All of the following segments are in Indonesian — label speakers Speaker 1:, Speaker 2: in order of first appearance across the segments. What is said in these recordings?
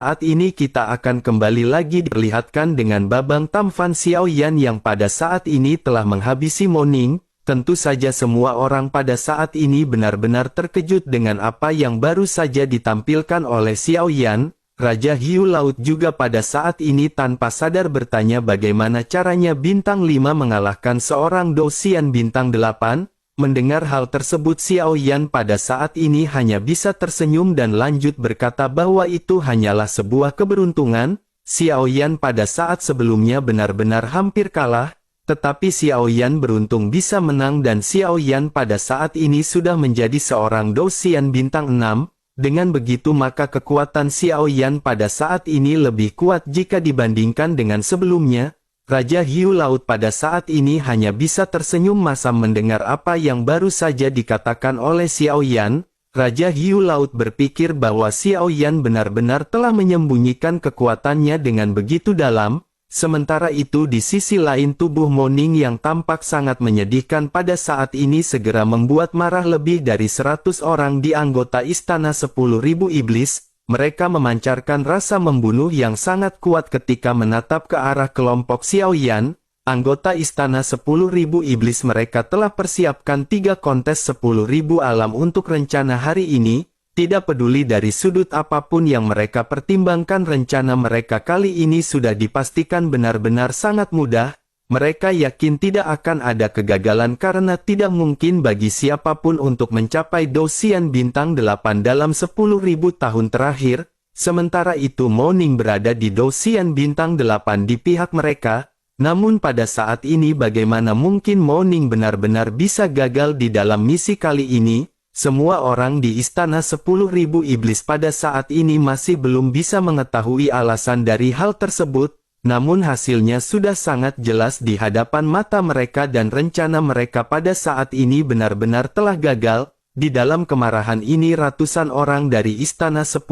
Speaker 1: Saat ini kita akan kembali lagi diperlihatkan dengan Babang Tamfan Xiaoyan yang pada saat ini telah menghabisi Moning. Tentu saja semua orang pada saat ini benar-benar terkejut dengan apa yang baru saja ditampilkan oleh Xiaoyan. Raja Hiu Laut juga pada saat ini tanpa sadar bertanya bagaimana caranya Bintang 5 mengalahkan seorang Dosian Bintang 8. Mendengar hal tersebut Xiaoyan pada saat ini hanya bisa tersenyum dan lanjut berkata bahwa itu hanyalah sebuah keberuntungan. Xiaoyan pada saat sebelumnya benar-benar hampir kalah. Tetapi Xiaoyan beruntung bisa menang dan Xiaoyan pada saat ini sudah menjadi seorang Dosian Bintang 6. Dengan begitu maka kekuatan Xiaoyan pada saat ini lebih kuat jika dibandingkan dengan sebelumnya. Raja Hiu Laut pada saat ini hanya bisa tersenyum masam mendengar apa yang baru saja dikatakan oleh Xiaoyan. Raja Hiu Laut berpikir bahwa Xiaoyan benar-benar telah menyembunyikan kekuatannya dengan begitu dalam. Sementara itu di sisi lain tubuh Moning yang tampak sangat menyedihkan pada saat ini segera membuat marah lebih dari 100 orang di anggota Istana 10.000 Iblis. Mereka memancarkan rasa membunuh yang sangat kuat ketika menatap ke arah kelompok Xiaoyan. Anggota Istana 10.000 Iblis mereka telah persiapkan 3 kontes 10.000 alam untuk rencana hari ini. Tidak peduli dari sudut apapun yang mereka pertimbangkan rencana mereka kali ini sudah dipastikan benar-benar sangat mudah. Mereka yakin tidak akan ada kegagalan karena tidak mungkin bagi siapapun untuk mencapai Dosian Bintang 8 dalam 10.000 tahun terakhir. Sementara itu Moning berada di Dosian Bintang 8 di pihak mereka. Namun pada saat ini bagaimana mungkin Moning benar-benar bisa gagal di dalam misi kali ini? Semua orang di Istana 10.000 Iblis pada saat ini masih belum bisa mengetahui alasan dari hal tersebut, namun hasilnya sudah sangat jelas di hadapan mata mereka dan rencana mereka pada saat ini benar-benar telah gagal. Di dalam kemarahan ini ratusan orang dari Istana 10.000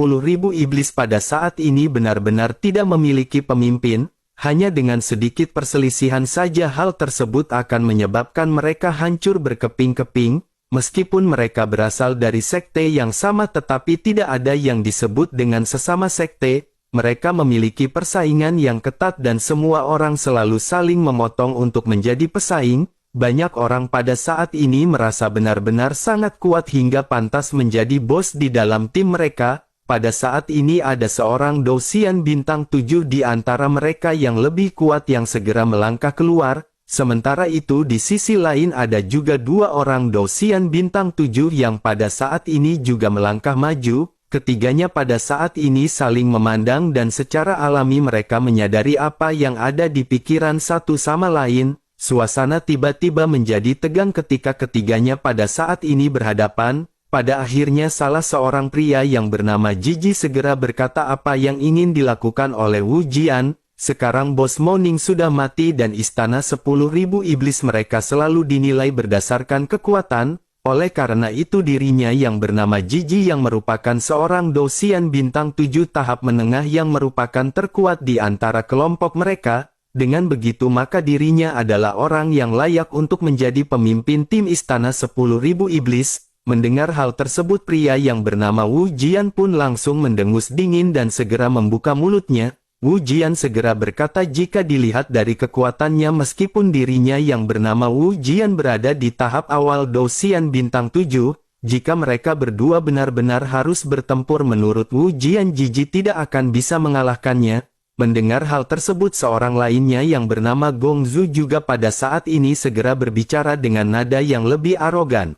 Speaker 1: Iblis pada saat ini benar-benar tidak memiliki pemimpin. Hanya dengan sedikit perselisihan saja hal tersebut akan menyebabkan mereka hancur berkeping-keping. Meskipun mereka berasal dari sekte yang sama tetapi tidak ada yang disebut dengan sesama sekte, mereka memiliki persaingan yang ketat dan semua orang selalu saling memotong untuk menjadi pesaing. Banyak orang pada saat ini merasa benar-benar sangat kuat hingga pantas menjadi bos di dalam tim mereka. Pada saat ini ada seorang Dosian Bintang 7 di antara mereka yang lebih kuat yang segera melangkah keluar. Sementara itu di sisi lain ada juga 2 orang Dosian Bintang 7 yang pada saat ini juga melangkah maju. Ketiganya pada saat ini saling memandang dan secara alami mereka menyadari apa yang ada di pikiran satu sama lain. Suasana tiba-tiba menjadi tegang ketika ketiganya pada saat ini berhadapan. Pada akhirnya salah seorang pria yang bernama Jiji segera berkata apa yang ingin dilakukan oleh Wu Jian. Sekarang bos Moning sudah mati dan Istana 10.000 Iblis mereka selalu dinilai berdasarkan kekuatan. Oleh karena itu dirinya yang bernama Jiji yang merupakan seorang Dosian Bintang 7 tahap menengah yang merupakan terkuat di antara kelompok mereka. Dengan begitu maka dirinya adalah orang yang layak untuk menjadi pemimpin tim Istana 10.000 Iblis. Mendengar hal tersebut pria yang bernama Wu Jian pun langsung mendengus dingin dan segera membuka mulutnya. Wu Jian segera berkata jika dilihat dari kekuatannya meskipun dirinya yang bernama Wu Jian berada di tahap awal Dosian Bintang 7, jika mereka berdua benar-benar harus bertempur menurut Wu Jian Jiji tidak akan bisa mengalahkannya. Mendengar hal tersebut seorang lainnya yang bernama Gong Zhu juga pada saat ini segera berbicara dengan nada yang lebih arogan.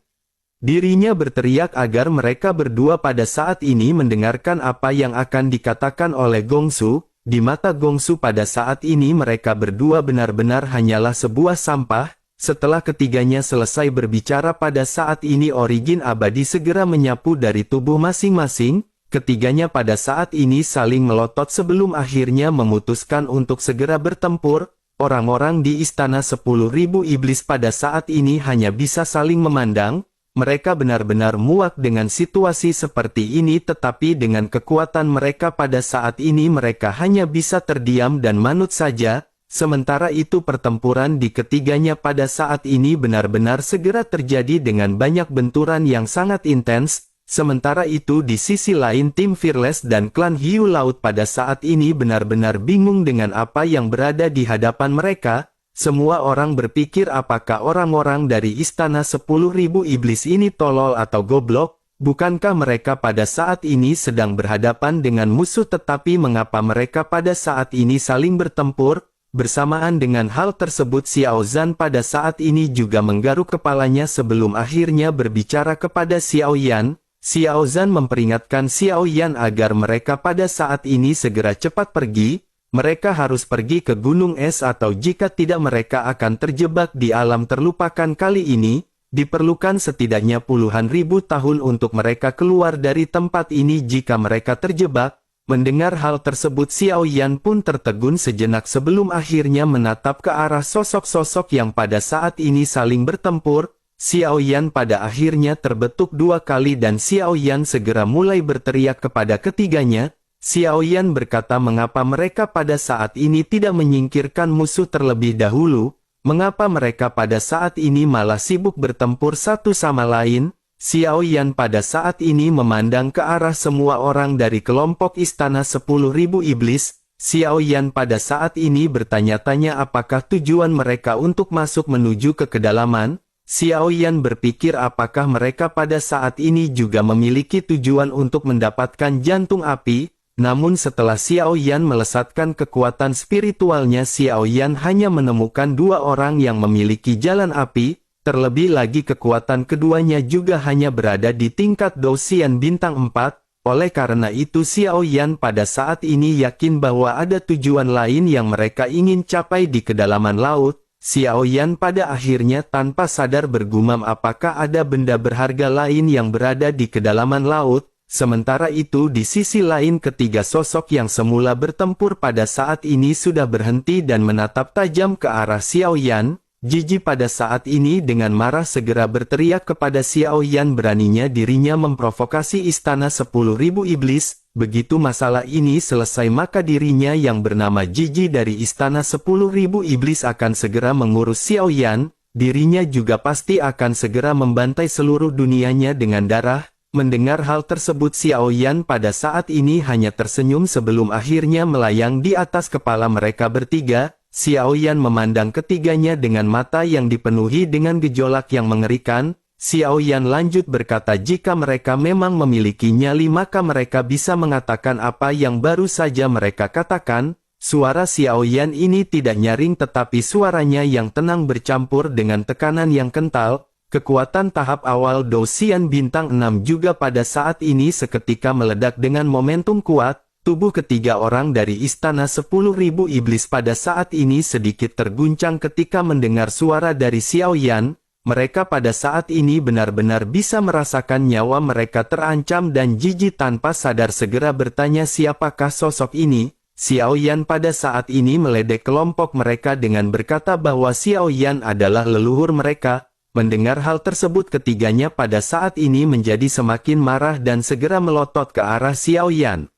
Speaker 1: Dirinya berteriak agar mereka berdua pada saat ini mendengarkan apa yang akan dikatakan oleh Gong Zhu. Di mata Gong Zhu pada saat ini mereka berdua benar-benar hanyalah sebuah sampah. Setelah ketiganya selesai berbicara pada saat ini Origin Abadi segera menyapu dari tubuh masing-masing. Ketiganya pada saat ini saling melotot sebelum akhirnya memutuskan untuk segera bertempur. Orang-orang di Istana 10.000 Iblis pada saat ini hanya bisa saling memandang. Mereka benar-benar muak dengan situasi seperti ini tetapi dengan kekuatan mereka pada saat ini mereka hanya bisa terdiam dan manut saja. Sementara itu pertempuran di ketiganya pada saat ini benar-benar segera terjadi dengan banyak benturan yang sangat intens. Sementara itu di sisi lain tim Fearless dan klan Hiu Laut pada saat ini benar-benar bingung dengan apa yang berada di hadapan mereka. Semua orang berpikir apakah orang-orang dari Istana 10.000 Iblis ini tolol atau goblok? Bukankah mereka pada saat ini sedang berhadapan dengan musuh, tetapi mengapa mereka pada saat ini saling bertempur? Bersamaan dengan hal tersebut Xiao Zhan pada saat ini juga menggaruk kepalanya sebelum akhirnya berbicara kepada Xiao Yan. Xiao Zhan memperingatkan Xiao Yan agar mereka pada saat ini segera cepat pergi. Mereka harus pergi ke Gunung Es atau jika tidak mereka akan terjebak di alam terlupakan. Kali ini, diperlukan setidaknya puluhan ribu tahun untuk mereka keluar dari tempat ini jika mereka terjebak. Mendengar hal tersebut Xiao Yan pun tertegun sejenak sebelum akhirnya menatap ke arah sosok-sosok yang pada saat ini saling bertempur. Xiao Yan pada akhirnya terbetuk 2 kali dan Xiao Yan segera mulai berteriak kepada ketiganya. Xiao Yan berkata mengapa mereka pada saat ini tidak menyingkirkan musuh terlebih dahulu, mengapa mereka pada saat ini malah sibuk bertempur satu sama lain. Xiao Yan pada saat ini memandang ke arah semua orang dari kelompok Istana 10.000 Iblis. Xiao Yan pada saat ini bertanya-tanya apakah tujuan mereka untuk masuk menuju ke kedalaman. Xiao Yan berpikir apakah mereka pada saat ini juga memiliki tujuan untuk mendapatkan jantung api. Namun setelah Xiao Yan melesatkan kekuatan spiritualnya, Xiao Yan hanya menemukan 2 orang yang memiliki jalan api. Terlebih lagi kekuatan keduanya juga hanya berada di tingkat Douxian bintang 4. Oleh karena itu Xiao Yan pada saat ini yakin bahwa ada tujuan lain yang mereka ingin capai di kedalaman laut. Xiao Yan pada akhirnya tanpa sadar bergumam apakah ada benda berharga lain yang berada di kedalaman laut. Sementara itu di sisi lain ketiga sosok yang semula bertempur pada saat ini sudah berhenti dan menatap tajam ke arah Xiao Yan. Jiji pada saat ini dengan marah segera berteriak kepada Xiao Yan, beraninya dirinya memprovokasi Istana 10.000 Iblis. Begitu masalah ini selesai maka dirinya yang bernama Jiji dari Istana 10.000 Iblis akan segera mengurus Xiao Yan. Dirinya juga pasti akan segera membantai seluruh dunianya dengan darah. Mendengar hal tersebut Xiao Yan pada saat ini hanya tersenyum sebelum akhirnya melayang di atas kepala mereka bertiga. Xiao Yan memandang ketiganya dengan mata yang dipenuhi dengan gejolak yang mengerikan. Xiao Yan lanjut berkata jika mereka memang memiliki nyali maka mereka bisa mengatakan apa yang baru saja mereka katakan. Suara Xiao Yan ini tidak nyaring tetapi suaranya yang tenang bercampur dengan tekanan yang kental. Kekuatan tahap awal Douxian bintang 6 juga pada saat ini seketika meledak dengan momentum kuat. Tubuh ketiga orang dari Istana 10.000 Iblis pada saat ini sedikit terguncang ketika mendengar suara dari Xiao Yan. Mereka pada saat ini benar-benar bisa merasakan nyawa mereka terancam dan Jiji tanpa sadar segera bertanya siapakah sosok ini. Xiao Yan pada saat ini meledek kelompok mereka dengan berkata bahwa Xiao Yan adalah leluhur mereka. Mendengar hal tersebut ketiganya pada saat ini menjadi semakin marah dan segera melotot ke arah Xiao Yan.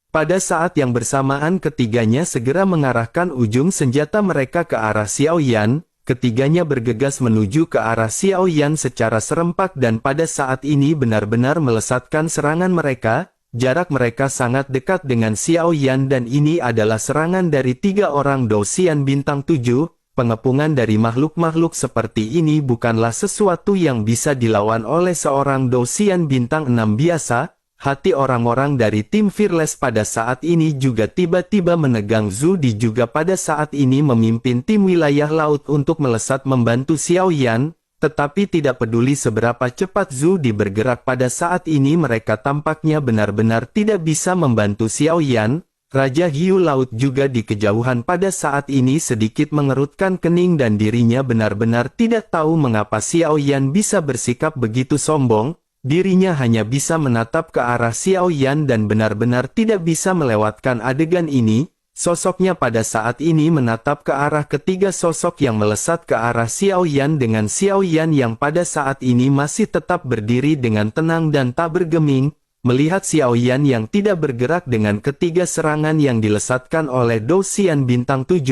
Speaker 1: Pada saat yang bersamaan ketiganya segera mengarahkan ujung senjata mereka ke arah Xiao Yan. Ketiganya bergegas menuju ke arah Xiao Yan secara serempak dan pada saat ini benar-benar melesatkan serangan mereka. Jarak mereka sangat dekat dengan Xiao Yan dan ini adalah serangan dari 3 orang Douxian bintang 7. Pengepungan dari makhluk-makhluk seperti ini bukanlah sesuatu yang bisa dilawan oleh seorang Douxian bintang 6 biasa. Hati orang-orang dari tim Fearless pada saat ini juga tiba-tiba menegang. Zhu Di juga pada saat ini memimpin tim wilayah laut untuk melesat membantu Xiao Yan. Tetapi tidak peduli seberapa cepat Zhu Di bergerak pada saat ini mereka tampaknya benar-benar tidak bisa membantu Xiao Yan. Raja Hiu Laut juga di kejauhan pada saat ini sedikit mengerutkan kening dan dirinya benar-benar tidak tahu mengapa Xiao Yan bisa bersikap begitu sombong. Dirinya hanya bisa menatap ke arah Xiao Yan dan benar-benar tidak bisa melewatkan adegan ini. Sosoknya pada saat ini menatap ke arah ketiga sosok yang melesat ke arah Xiao Yan dengan Xiao Yan yang pada saat ini masih tetap berdiri dengan tenang dan tak bergeming. Melihat Xiao Yan yang tidak bergerak dengan ketiga serangan yang dilesatkan oleh Douxian bintang 7,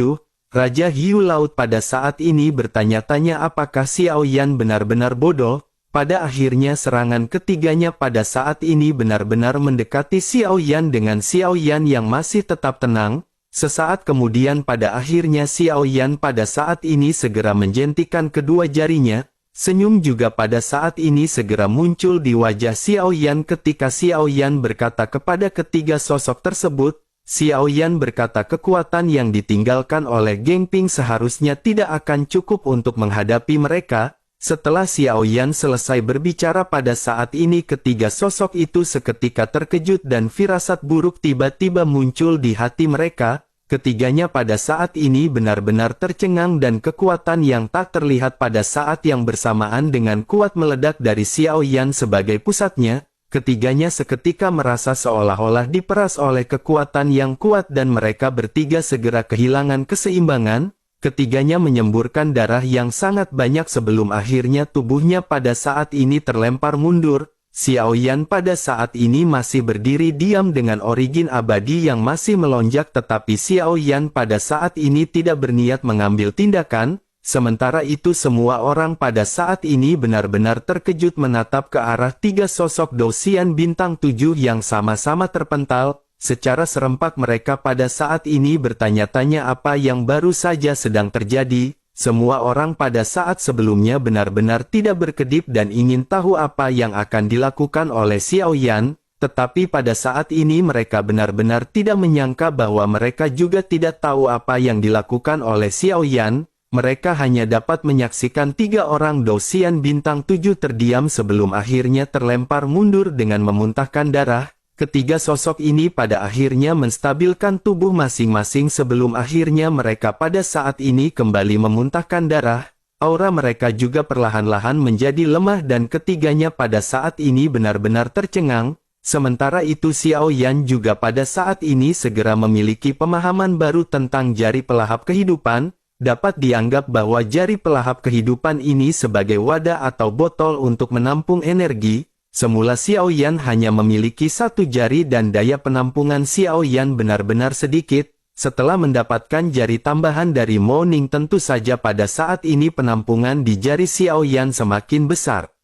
Speaker 1: Raja Hiu Laut pada saat ini bertanya-tanya apakah Xiao Yan benar-benar bodoh. Pada akhirnya serangan ketiganya pada saat ini benar-benar mendekati Xiao Yan dengan Xiao Yan yang masih tetap tenang. Sesaat kemudian pada akhirnya Xiao Yan pada saat ini segera menjentikan kedua jarinya. Senyum juga pada saat ini segera muncul di wajah Xiao Yan ketika Xiao Yan berkata kepada ketiga sosok tersebut. Xiao Yan berkata kekuatan yang ditinggalkan oleh Geng Ping seharusnya tidak akan cukup untuk menghadapi mereka. Setelah Xiao Yan selesai berbicara pada saat ini ketiga sosok itu seketika terkejut dan firasat buruk tiba-tiba muncul di hati mereka. Ketiganya pada saat ini benar-benar tercengang dan kekuatan yang tak terlihat pada saat yang bersamaan dengan kuat meledak dari Xiao Yan sebagai pusatnya. Ketiganya seketika merasa seolah-olah diperas oleh kekuatan yang kuat dan mereka bertiga segera kehilangan keseimbangan. Ketiganya menyemburkan darah yang sangat banyak sebelum akhirnya tubuhnya pada saat ini terlempar mundur. Xiao Yan pada saat ini masih berdiri diam dengan origin abadi yang masih melonjak tetapi Xiao Yan pada saat ini tidak berniat mengambil tindakan. Sementara itu semua orang pada saat ini benar-benar terkejut menatap ke arah tiga sosok Dosian bintang 7 yang sama-sama terpental. Secara serempak mereka pada saat ini bertanya-tanya apa yang baru saja sedang terjadi. Semua orang pada saat sebelumnya benar-benar tidak berkedip dan ingin tahu apa yang akan dilakukan oleh Xiao Yan. Tetapi pada saat ini mereka benar-benar tidak menyangka bahwa mereka juga tidak tahu apa yang dilakukan oleh Xiao Yan. Mereka hanya dapat menyaksikan tiga orang Dosian bintang 7 terdiam sebelum akhirnya terlempar mundur dengan memuntahkan darah. Ketiga sosok ini pada akhirnya menstabilkan tubuh masing-masing sebelum akhirnya mereka pada saat ini kembali memuntahkan darah. Aura mereka juga perlahan-lahan menjadi lemah dan ketiganya pada saat ini benar-benar tercengang. Sementara itu Xiao Yan juga pada saat ini segera memiliki pemahaman baru tentang jari pelahap kehidupan. Dapat dianggap bahwa jari pelahap kehidupan ini sebagai wadah atau botol untuk menampung energi. Semula Xiao Yan hanya memiliki satu jari dan daya penampungan Xiao Yan benar-benar sedikit. Setelah mendapatkan jari tambahan dari Mo Ning tentu saja pada saat ini penampungan di jari Xiao Yan semakin besar.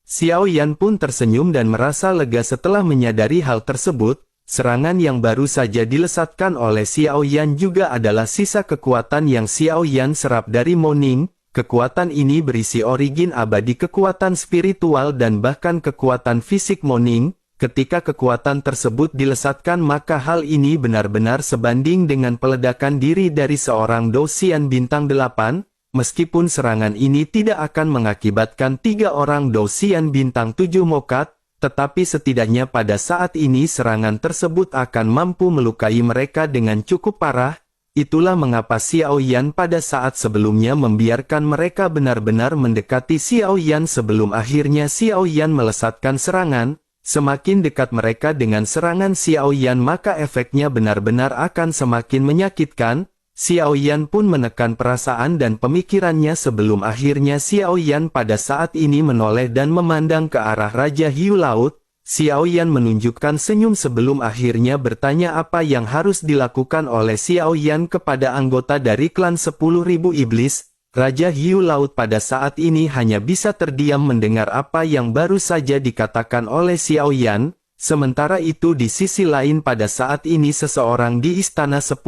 Speaker 1: Xiao Yan pun tersenyum dan merasa lega setelah menyadari hal tersebut. Serangan yang baru saja dilesatkan oleh Xiao Yan juga adalah sisa kekuatan yang Xiao Yan serap dari Mo Ning. Kekuatan ini berisi origin abadi kekuatan spiritual dan bahkan kekuatan fisik Mo Ning. Ketika kekuatan tersebut dilesatkan maka hal ini benar-benar sebanding dengan peledakan diri dari seorang Dosian bintang 8. Meskipun serangan ini tidak akan mengakibatkan tiga orang Dosian bintang 7 mokat, tetapi setidaknya pada saat ini serangan tersebut akan mampu melukai mereka dengan cukup parah. Itulah mengapa Xiao Yan pada saat sebelumnya membiarkan mereka benar-benar mendekati Xiao Yan sebelum akhirnya Xiao Yan melesatkan serangan. Semakin dekat mereka dengan serangan Xiao Yan maka efeknya benar-benar akan semakin menyakitkan. Xiao Yan pun menekan perasaan dan pemikirannya sebelum akhirnya Xiao Yan pada saat ini menoleh dan memandang ke arah Raja Hiu Laut. Xiao Yan menunjukkan senyum sebelum akhirnya bertanya apa yang harus dilakukan oleh Xiao Yan kepada anggota dari klan 10.000 Iblis. Raja Hiu Laut pada saat ini hanya bisa terdiam mendengar apa yang baru saja dikatakan oleh Xiao Yan. Sementara itu di sisi lain pada saat ini seseorang di istana 10.000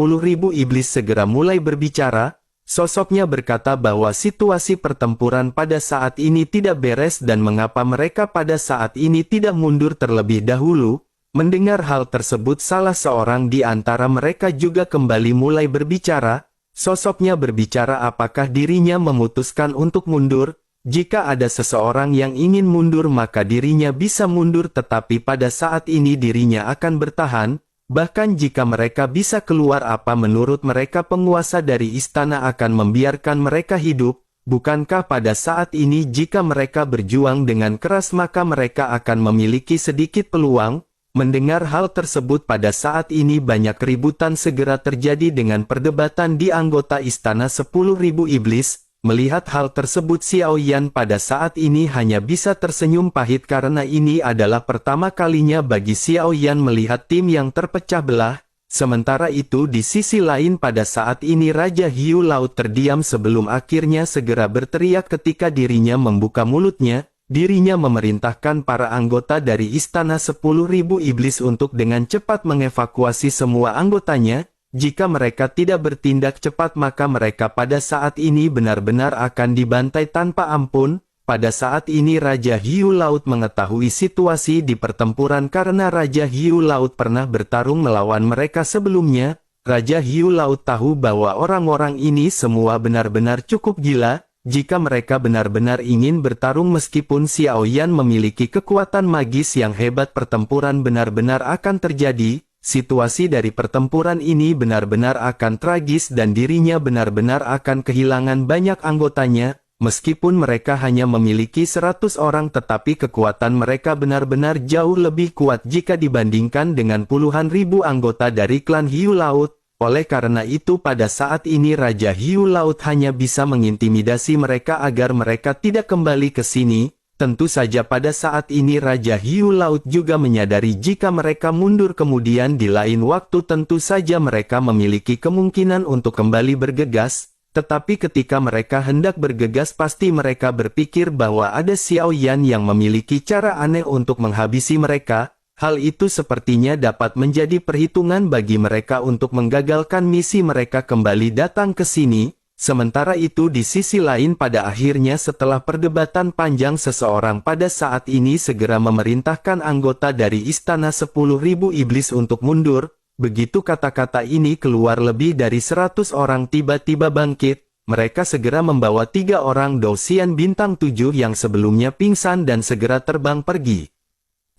Speaker 1: Iblis segera mulai berbicara. Sosoknya berkata bahwa situasi pertempuran pada saat ini tidak beres dan mengapa mereka pada saat ini tidak mundur terlebih dahulu. Mendengar hal tersebut salah seorang di antara mereka juga kembali mulai berbicara. Sosoknya berbicara apakah dirinya memutuskan untuk mundur. Jika ada seseorang yang ingin mundur maka dirinya bisa mundur tetapi pada saat ini dirinya akan bertahan. Bahkan jika mereka bisa keluar apa menurut mereka penguasa dari istana akan membiarkan mereka hidup? Bukankah pada saat ini jika mereka berjuang dengan keras maka mereka akan memiliki sedikit peluang? Mendengar hal tersebut pada saat ini banyak keributan segera terjadi dengan perdebatan di anggota istana 10.000 Iblis. Melihat hal tersebut Xiao Yan pada saat ini hanya bisa tersenyum pahit karena ini adalah pertama kalinya bagi Xiao Yan melihat tim yang terpecah belah. Sementara itu di sisi lain pada saat ini Raja Hiu Laut terdiam sebelum akhirnya segera berteriak ketika dirinya membuka mulutnya. dirinya memerintahkan para anggota dari Istana 10.000 Iblis untuk dengan cepat mengevakuasi semua anggotanya. Jika mereka tidak bertindak cepat maka mereka pada saat ini benar-benar akan dibantai tanpa ampun. Pada saat ini Raja Hiu Laut mengetahui situasi di pertempuran karena Raja Hiu Laut pernah bertarung melawan mereka sebelumnya. Raja Hiu Laut tahu bahwa orang-orang ini semua benar-benar cukup gila. Jika mereka benar-benar ingin bertarung meskipun Xiao Yan memiliki kekuatan magis yang hebat, pertempuran benar-benar akan terjadi. Situasi dari pertempuran ini benar-benar akan tragis dan dirinya benar-benar akan kehilangan banyak anggotanya. Meskipun mereka hanya memiliki 100 orang tetapi kekuatan mereka benar-benar jauh lebih kuat jika dibandingkan dengan puluhan ribu anggota dari klan Hiu Laut. Oleh karena itu pada saat ini Raja Hiu Laut hanya bisa mengintimidasi mereka agar mereka tidak kembali ke sini. Tentu saja pada saat ini Raja Hiu Laut juga menyadari jika mereka mundur kemudian di lain waktu tentu saja mereka memiliki kemungkinan untuk kembali bergegas. Tetapi ketika mereka hendak bergegas pasti mereka berpikir bahwa ada Xiao Yan yang memiliki cara aneh untuk menghabisi mereka. Hal itu sepertinya dapat menjadi perhitungan bagi mereka untuk menggagalkan misi mereka kembali datang ke sini. Sementara itu di sisi lain pada akhirnya setelah perdebatan panjang seseorang pada saat ini segera memerintahkan anggota dari Istana 10.000 Iblis untuk mundur. Begitu kata-kata ini keluar lebih dari 100 orang tiba-tiba bangkit. Mereka segera membawa 3 orang Dousian bintang 7 yang sebelumnya pingsan dan segera terbang pergi.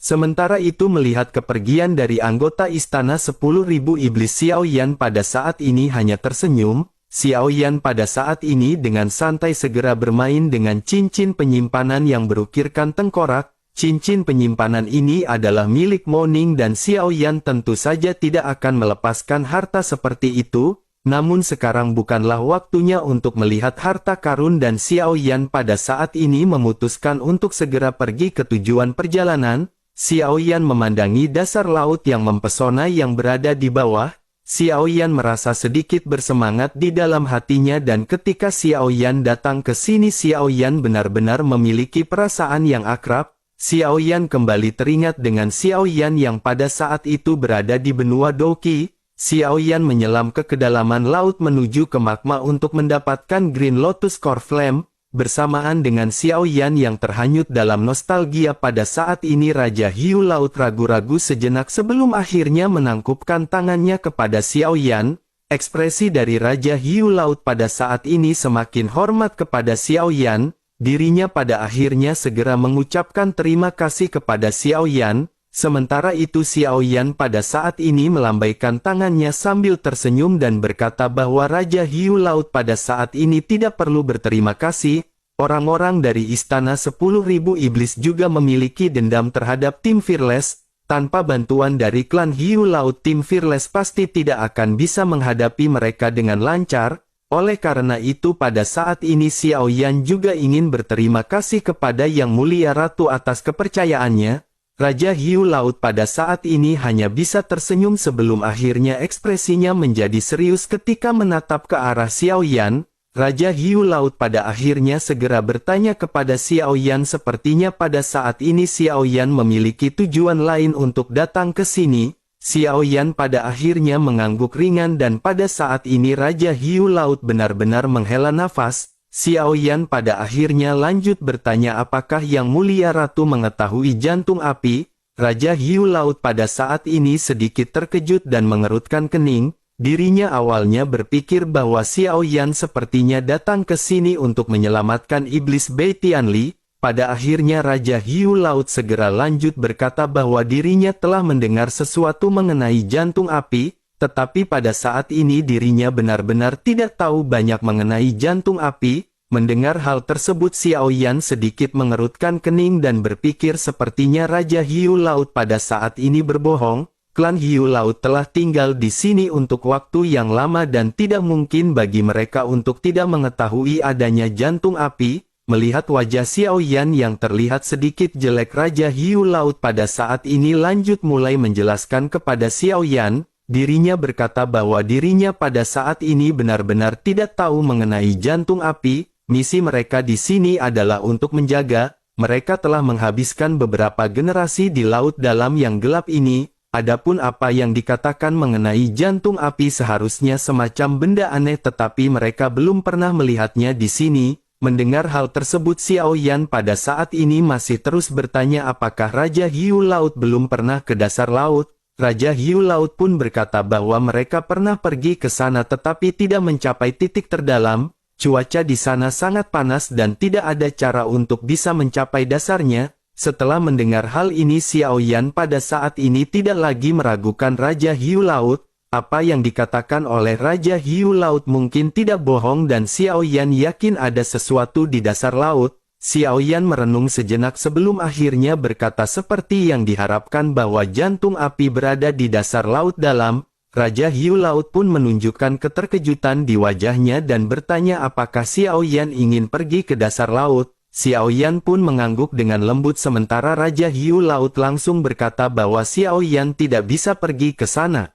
Speaker 1: Sementara itu melihat kepergian dari anggota Istana 10.000 Iblis, Xiao Yan pada saat ini hanya tersenyum. Xiao Yan pada saat ini dengan santai segera bermain dengan cincin penyimpanan yang berukirkan tengkorak. Cincin penyimpanan ini adalah milik Moning dan Xiao Yan tentu saja tidak akan melepaskan harta seperti itu. Namun sekarang bukanlah waktunya untuk melihat harta karun dan Xiao Yan pada saat ini memutuskan untuk segera pergi ke tujuan perjalanan. Xiao Yan memandangi dasar laut yang mempesona yang berada di bawah. Xiao Yan merasa sedikit bersemangat di dalam hatinya dan ketika Xiao Yan datang ke sini Xiao Yan benar-benar memiliki perasaan yang akrab. Xiao Yan kembali teringat dengan Xiao Yan yang pada saat itu berada di benua Douqi. Xiao Yan menyelam ke kedalaman laut menuju ke magma untuk mendapatkan Green Lotus Core Flame. Bersamaan dengan Xiao Yan yang terhanyut dalam nostalgia pada saat ini Raja Hiu Laut ragu-ragu sejenak sebelum akhirnya menangkupkan tangannya kepada Xiao Yan. Ekspresi dari Raja Hiu Laut pada saat ini semakin hormat kepada Xiao Yan. Dirinya pada akhirnya segera mengucapkan terima kasih kepada Xiao Yan. Sementara itu Xiao Yan pada saat ini melambaikan tangannya sambil tersenyum dan berkata bahwa Raja Hiu Laut pada saat ini tidak perlu berterima kasih. Orang-orang dari Istana 10.000 Iblis juga memiliki dendam terhadap tim Fearless. Tanpa bantuan dari klan Hiu Laut tim Fearless pasti tidak akan bisa menghadapi mereka dengan lancar. Oleh karena itu pada saat ini Xiao Yan juga ingin berterima kasih kepada Yang Mulia Ratu atas kepercayaannya. Raja Hiu Laut pada saat ini hanya bisa tersenyum sebelum akhirnya ekspresinya menjadi serius ketika menatap ke arah Xiao Yan. Raja Hiu Laut pada akhirnya segera bertanya kepada Xiao Yan sepertinya pada saat ini Xiao Yan memiliki tujuan lain untuk datang ke sini. Xiao Yan pada akhirnya mengangguk ringan dan pada saat ini Raja Hiu Laut benar-benar menghela nafas. Xiao Yan pada akhirnya lanjut bertanya apakah Yang Mulia Ratu mengetahui jantung api. Raja Hiu Laut pada saat ini sedikit terkejut dan mengerutkan kening. Dirinya awalnya berpikir bahwa Xiao Yan sepertinya datang ke sini untuk menyelamatkan iblis Bei Tianli. Pada akhirnya Raja Hiu Laut segera lanjut berkata bahwa dirinya telah mendengar sesuatu mengenai jantung api, tetapi pada saat ini dirinya benar-benar tidak tahu banyak mengenai jantung api. Mendengar hal tersebut Xiao Yan sedikit mengerutkan kening dan berpikir sepertinya Raja Hiu Laut pada saat ini berbohong. Klan Hiu Laut telah tinggal di sini untuk waktu yang lama dan tidak mungkin bagi mereka untuk tidak mengetahui adanya jantung api. Melihat wajah Xiao Yan yang terlihat sedikit jelek Raja Hiu Laut pada saat ini lanjut mulai menjelaskan kepada Xiao Yan. Dirinya berkata bahwa dirinya pada saat ini benar-benar tidak tahu mengenai jantung api. Misi mereka di sini adalah untuk menjaga, mereka telah menghabiskan beberapa generasi di laut dalam yang gelap ini. Adapun apa yang dikatakan mengenai jantung api seharusnya semacam benda aneh tetapi mereka belum pernah melihatnya di sini. Mendengar hal tersebut Xiao Yan pada saat ini masih terus bertanya apakah Raja Hiu Laut belum pernah ke dasar laut. Raja Hiu Laut pun berkata bahwa mereka pernah pergi ke sana tetapi tidak mencapai titik terdalam. Cuaca di sana sangat panas dan tidak ada cara untuk bisa mencapai dasarnya. Setelah mendengar hal ini Xiao Yan pada saat ini tidak lagi meragukan Raja Hiu Laut. Apa yang dikatakan oleh Raja Hiu Laut mungkin tidak bohong dan Xiao Yan yakin ada sesuatu di dasar laut. Xiao Yan merenung sejenak sebelum akhirnya berkata seperti yang diharapkan bahwa jantung api berada di dasar laut dalam. Raja Hiu Laut pun menunjukkan keterkejutan di wajahnya dan bertanya apakah Xiao Yan ingin pergi ke dasar laut. Xiao Yan pun mengangguk dengan lembut sementara Raja Hiu Laut langsung berkata bahwa Xiao Yan tidak bisa pergi ke sana.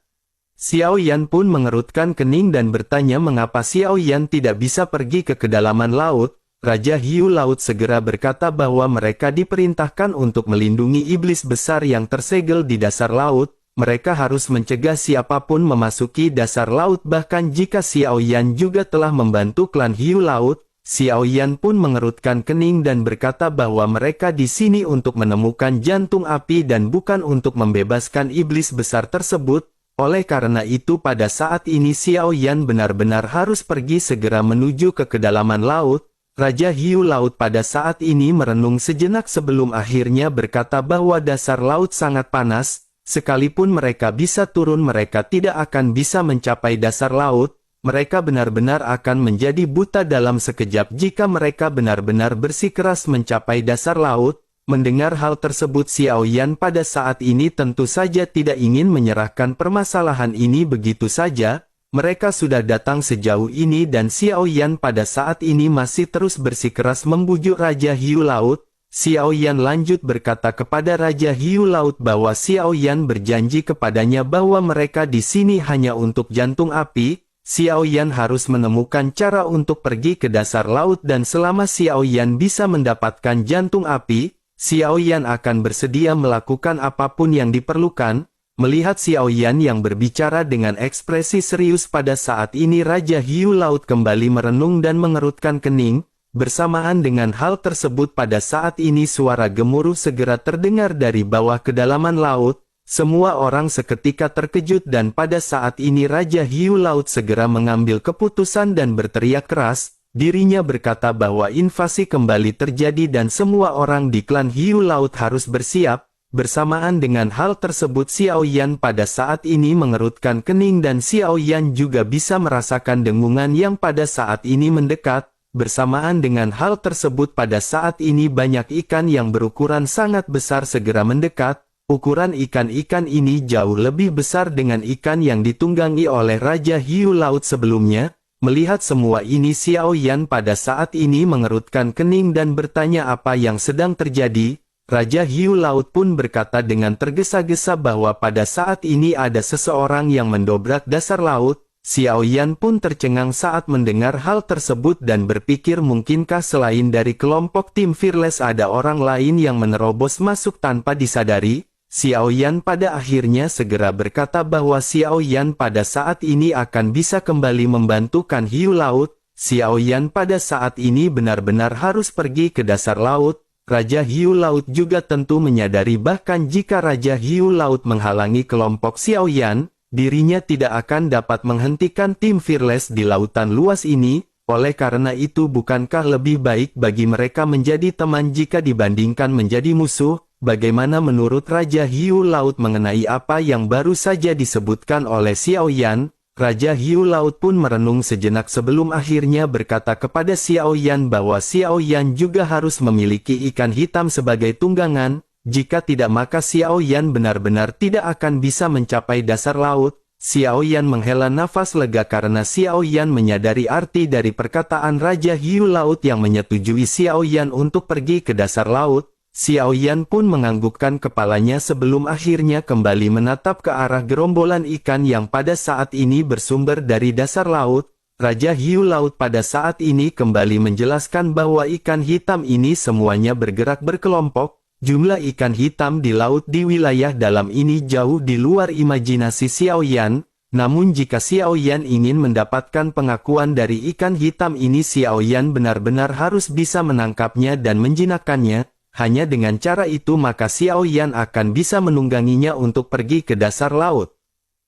Speaker 1: Xiao Yan pun mengerutkan kening dan bertanya mengapa Xiao Yan tidak bisa pergi ke kedalaman laut. Raja Hiu Laut segera berkata bahwa mereka diperintahkan untuk melindungi iblis besar yang tersegel di dasar laut. Mereka harus mencegah siapapun memasuki dasar laut bahkan jika Xiao Yan juga telah membantu klan Hiu Laut. Xiao Yan pun mengerutkan kening dan berkata bahwa mereka di sini untuk menemukan jantung api dan bukan untuk membebaskan iblis besar tersebut. Oleh karena itu pada saat ini Xiao Yan benar-benar harus pergi segera menuju ke kedalaman laut. Raja Hiu Laut pada saat ini merenung sejenak sebelum akhirnya berkata bahwa dasar laut sangat panas. Sekalipun mereka bisa turun mereka tidak akan bisa mencapai dasar laut. Mereka benar-benar akan menjadi buta dalam sekejap jika mereka benar-benar bersikeras mencapai dasar laut. Mendengar hal tersebut Xiao Yan pada saat ini tentu saja tidak ingin menyerahkan permasalahan ini begitu saja. Mereka sudah datang sejauh ini dan Xiao Yan pada saat ini masih terus bersikeras membujuk Raja Hiu Laut. Xiao Yan lanjut berkata kepada Raja Hiu Laut bahwa Xiao Yan berjanji kepadanya bahwa mereka di sini hanya untuk jantung api. Xiao Yan harus menemukan cara untuk pergi ke dasar laut dan selama Xiao Yan bisa mendapatkan jantung api, Xiao Yan akan bersedia melakukan apapun yang diperlukan. Melihat Xiao Yan yang berbicara dengan ekspresi serius pada saat ini Raja Hiu Laut kembali merenung dan mengerutkan kening. Bersamaan dengan hal tersebut pada saat ini suara gemuruh segera terdengar dari bawah kedalaman laut. Semua orang seketika terkejut dan pada saat ini Raja Hiu Laut segera mengambil keputusan dan berteriak keras. Dirinya berkata bahwa invasi kembali terjadi dan semua orang di klan Hiu Laut harus bersiap. Bersamaan dengan hal tersebut Xiao Yan pada saat ini mengerutkan kening dan Xiao Yan juga bisa merasakan dengungan yang pada saat ini mendekat. Bersamaan dengan hal tersebut pada saat ini banyak ikan yang berukuran sangat besar segera mendekat. Ukuran ikan-ikan ini jauh lebih besar dengan ikan yang ditunggangi oleh Raja Hiu Laut sebelumnya. Melihat semua ini Xiao Yan pada saat ini mengerutkan kening dan bertanya apa yang sedang terjadi. Raja Hiu Laut pun berkata dengan tergesa-gesa bahwa pada saat ini ada seseorang yang mendobrak dasar laut. Xiao Yan pun tercengang saat mendengar hal tersebut dan berpikir mungkinkah selain dari kelompok tim Fearless ada orang lain yang menerobos masuk tanpa disadari. Xiao Yan pada akhirnya segera berkata bahwa Xiao Yan pada saat ini akan bisa kembali membantu klan Hiu Laut. Xiao Yan pada saat ini benar-benar harus pergi ke dasar laut. Raja Hiu Laut juga tentu menyadari bahkan jika Raja Hiu Laut menghalangi kelompok Xiao Yan, dirinya tidak akan dapat menghentikan tim Fearless di lautan luas ini. Oleh karena itu bukankah lebih baik bagi mereka menjadi teman jika dibandingkan menjadi musuh? Bagaimana menurut Raja Hiu Laut mengenai apa yang baru saja disebutkan oleh Xiao Yan? Raja Hiu Laut pun merenung sejenak sebelum akhirnya berkata kepada Xiao Yan bahwa Xiao Yan juga harus memiliki ikan hitam sebagai tunggangan. Jika tidak maka Xiao Yan benar-benar tidak akan bisa mencapai dasar laut. Xiao Yan menghela nafas lega karena Xiao Yan menyadari arti dari perkataan Raja Hiu Laut yang menyetujui Xiao Yan untuk pergi ke dasar laut. Xiao Yan pun menganggukkan kepalanya sebelum akhirnya kembali menatap ke arah gerombolan ikan yang pada saat ini bersumber dari dasar laut. Raja Hiu Laut pada saat ini kembali menjelaskan bahwa ikan hitam ini semuanya bergerak berkelompok. Jumlah ikan hitam di laut di wilayah dalam ini jauh di luar imajinasi Xiao Yan. Namun jika Xiao Yan ingin mendapatkan pengakuan dari ikan hitam ini, Xiao Yan benar-benar harus bisa menangkapnya dan menjinakkannya. Hanya dengan cara itu maka Xiao Yan akan bisa menungganginya untuk pergi ke dasar laut.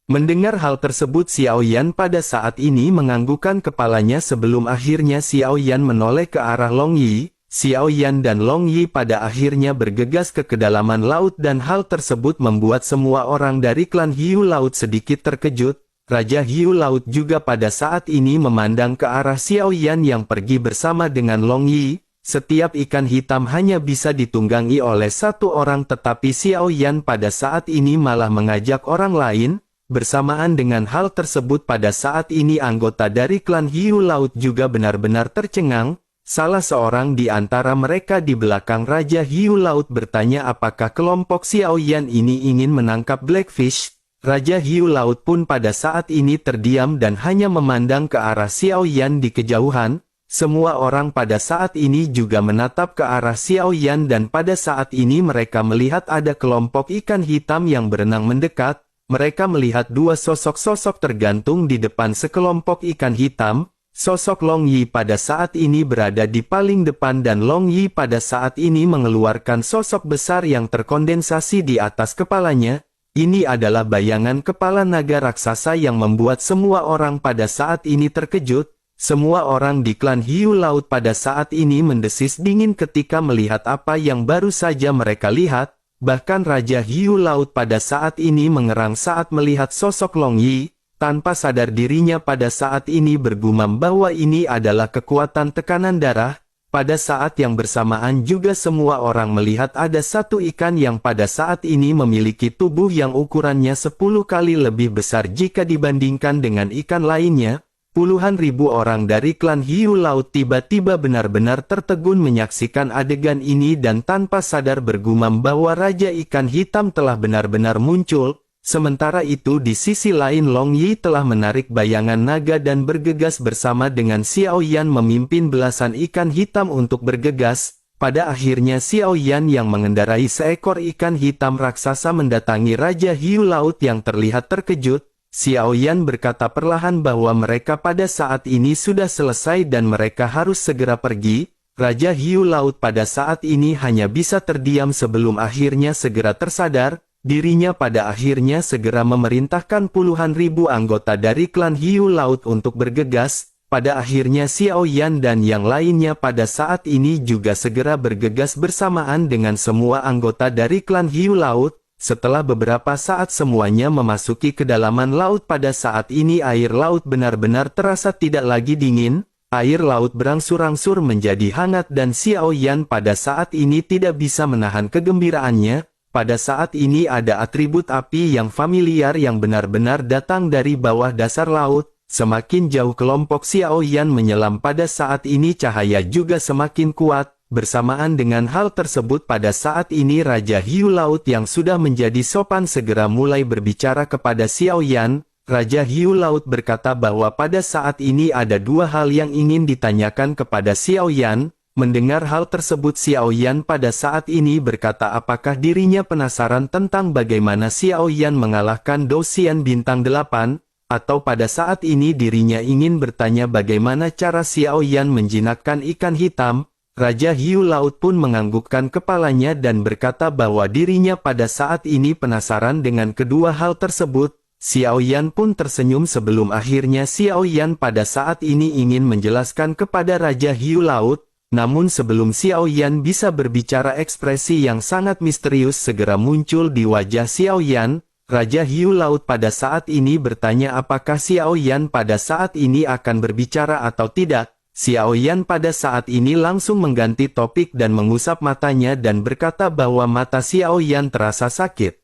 Speaker 1: Mendengar hal tersebut, Xiao Yan pada saat ini menganggukkan kepalanya sebelum akhirnya Xiao Yan menoleh ke arah Long Yi. Xiao Yan dan Long Yi pada akhirnya bergegas ke kedalaman laut dan hal tersebut membuat semua orang dari klan Hiu Laut sedikit terkejut. Raja Hiu Laut juga pada saat ini memandang ke arah Xiao Yan yang pergi bersama dengan Long Yi. Setiap ikan hitam hanya bisa ditunggangi oleh satu orang, tetapi Xiao Yan pada saat ini malah mengajak orang lain. Bersamaan dengan hal tersebut pada saat ini anggota dari klan Hiu Laut juga benar-benar tercengang. Salah seorang di antara mereka di belakang Raja Hiu Laut bertanya apakah kelompok Xiao Yan ini ingin menangkap Blackfish. Raja Hiu Laut pun pada saat ini terdiam dan hanya memandang ke arah Xiao Yan di kejauhan. Semua orang pada saat ini juga menatap ke arah Xiao Yan dan pada saat ini mereka melihat ada kelompok ikan hitam yang berenang mendekat. Mereka melihat dua sosok-sosok tergantung di depan sekelompok ikan hitam. Sosok Long Yi pada saat ini berada di paling depan dan Long Yi pada saat ini mengeluarkan sosok besar yang terkondensasi di atas kepalanya. Ini adalah bayangan kepala naga raksasa yang membuat semua orang pada saat ini terkejut. Semua orang di klan Hiu Laut pada saat ini mendesis dingin ketika melihat apa yang baru saja mereka lihat. Bahkan Raja Hiu Laut pada saat ini mengerang saat melihat sosok Long Yi. Tanpa sadar dirinya pada saat ini bergumam bahwa ini adalah kekuatan tekanan darah. Pada saat yang bersamaan juga semua orang melihat ada satu ikan yang pada saat ini memiliki tubuh yang ukurannya 10 kali lebih besar jika dibandingkan dengan ikan lainnya. Puluhan ribu orang dari klan Hiu Laut tiba-tiba benar-benar tertegun menyaksikan adegan ini dan tanpa sadar bergumam bahwa Raja Ikan Hitam telah benar-benar muncul. Sementara itu di sisi lain Long Yi telah menarik bayangan naga dan bergegas bersama dengan Xiao Yan memimpin belasan ikan hitam untuk bergegas. Pada akhirnya Xiao Yan yang mengendarai seekor ikan hitam raksasa mendatangi Raja Hiu Laut yang terlihat terkejut. Xiao Yan berkata perlahan bahwa mereka pada saat ini sudah selesai dan mereka harus segera pergi. Raja Hiu Laut pada saat ini hanya bisa terdiam sebelum akhirnya segera tersadar. Dirinya pada akhirnya segera memerintahkan puluhan ribu anggota dari klan Hiu Laut untuk bergegas. Pada akhirnya Xiao Yan dan yang lainnya pada saat ini juga segera bergegas bersamaan dengan semua anggota dari klan Hiu Laut. Setelah beberapa saat semuanya memasuki kedalaman laut, pada saat ini air laut benar-benar terasa tidak lagi dingin. Air laut berangsur-angsur menjadi hangat dan Xiao Yan pada saat ini tidak bisa menahan kegembiraannya. Pada saat ini ada atribut api yang familiar yang benar-benar datang dari bawah dasar laut. Semakin jauh kelompok Xiao Yan menyelam pada saat ini cahaya juga semakin kuat. Bersamaan dengan hal tersebut pada saat ini Raja Hiu Laut yang sudah menjadi sopan segera mulai berbicara kepada Xiao Yan. Raja Hiu Laut berkata bahwa pada saat ini ada dua hal yang ingin ditanyakan kepada Xiao Yan. Mendengar hal tersebut Xiao Yan pada saat ini berkata apakah dirinya penasaran tentang bagaimana Xiao Yan mengalahkan Dou Xian Bintang 8, atau pada saat ini dirinya ingin bertanya bagaimana cara Xiao Yan menjinakkan ikan hitam. Raja Hiu Laut pun menganggukkan kepalanya dan berkata bahwa dirinya pada saat ini penasaran dengan kedua hal tersebut. Xiao Yan pun tersenyum sebelum akhirnya Xiao Yan pada saat ini ingin menjelaskan kepada Raja Hiu Laut. Namun sebelum Xiao Yan bisa berbicara ekspresi yang sangat misterius segera muncul di wajah Xiao Yan. Raja Hiu Laut pada saat ini bertanya apakah Xiao Yan pada saat ini akan berbicara atau tidak. Xiao Yan pada saat ini langsung mengganti topik dan mengusap matanya dan berkata bahwa mata Xiao Yan terasa sakit.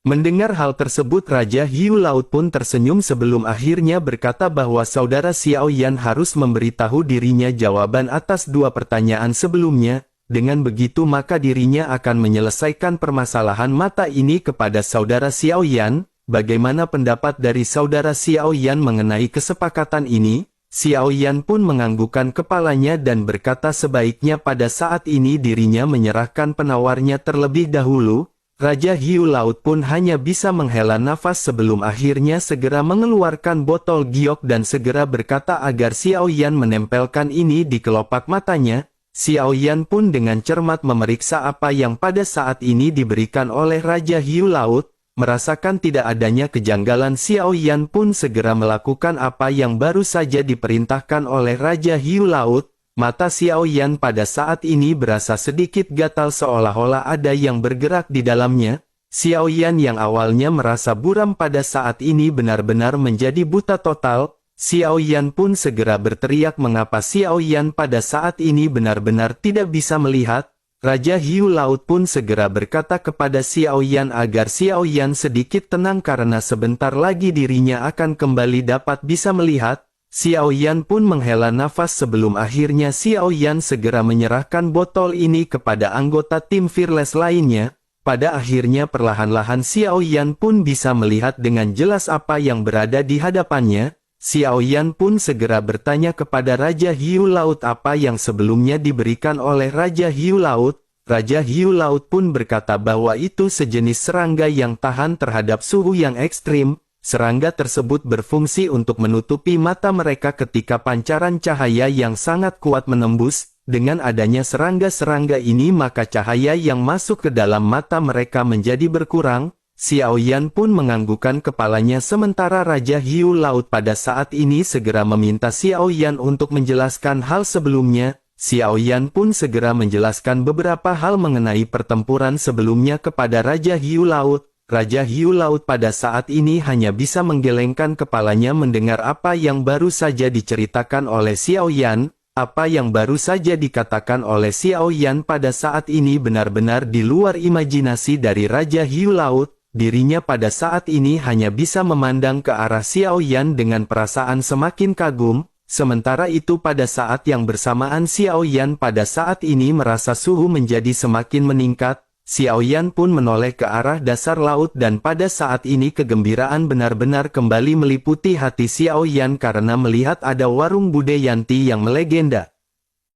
Speaker 1: Mendengar hal tersebut Raja Hiu Laut pun tersenyum sebelum akhirnya berkata bahwa saudara Xiao Yan harus memberitahu dirinya jawaban atas dua pertanyaan sebelumnya. Dengan begitu maka dirinya akan menyelesaikan permasalahan mata ini kepada saudara Xiao Yan. Bagaimana pendapat dari saudara Xiao Yan mengenai kesepakatan ini? Xiao Yan pun menganggukkan kepalanya dan berkata sebaiknya pada saat ini dirinya menyerahkan penawarnya terlebih dahulu. Raja Hiu Laut pun hanya bisa menghela nafas sebelum akhirnya segera mengeluarkan botol giok dan segera berkata agar Xiao Yan menempelkan ini di kelopak matanya. Xiao Yan pun dengan cermat memeriksa apa yang pada saat ini diberikan oleh Raja Hiu Laut. Merasakan tidak adanya kejanggalan, Xiao Yan pun segera melakukan apa yang baru saja diperintahkan oleh Raja Hiu Laut. Mata Xiao Yan pada saat ini berasa sedikit gatal seolah-olah ada yang bergerak di dalamnya. Xiao Yan yang awalnya merasa buram pada saat ini benar-benar menjadi buta total. Xiao Yan pun segera berteriak mengapa Xiao Yan pada saat ini benar-benar tidak bisa melihat. Raja Hiu Laut pun segera berkata kepada Xiao Yan agar Xiao Yan sedikit tenang karena sebentar lagi dirinya akan kembali dapat bisa melihat. Xiao Yan pun menghela nafas sebelum akhirnya Xiao Yan segera menyerahkan botol ini kepada anggota tim Fearless lainnya. Pada akhirnya perlahan-lahan Xiao Yan pun bisa melihat dengan jelas apa yang berada di hadapannya. Xiao Yan pun segera bertanya kepada Raja Hiu Laut apa yang sebelumnya diberikan oleh Raja Hiu Laut. Raja Hiu Laut pun berkata bahwa itu sejenis serangga yang tahan terhadap suhu yang ekstrim. Serangga tersebut berfungsi untuk menutupi mata mereka ketika pancaran cahaya yang sangat kuat menembus. Dengan adanya serangga-serangga ini maka cahaya yang masuk ke dalam mata mereka menjadi berkurang. Xiao Yan pun menganggukkan kepalanya sementara Raja Hiu Laut pada saat ini segera meminta Xiao Yan untuk menjelaskan hal sebelumnya. Xiao Yan pun segera menjelaskan beberapa hal mengenai pertempuran sebelumnya kepada Raja Hiu Laut. Raja Hiu Laut pada saat ini hanya bisa menggelengkan kepalanya mendengar apa yang baru saja diceritakan oleh Xiao Yan. Apa yang baru saja dikatakan oleh Xiao Yan pada saat ini benar-benar di luar imajinasi dari Raja Hiu Laut. Dirinya pada saat ini hanya bisa memandang ke arah Xiao Yan dengan perasaan semakin kagum. Sementara itu pada saat yang bersamaan Xiao Yan pada saat ini merasa suhu menjadi semakin meningkat. Xiao Yan pun menoleh ke arah dasar laut dan pada saat ini kegembiraan benar-benar kembali meliputi hati Xiao Yan karena melihat ada warung Bude Yanti yang melegenda.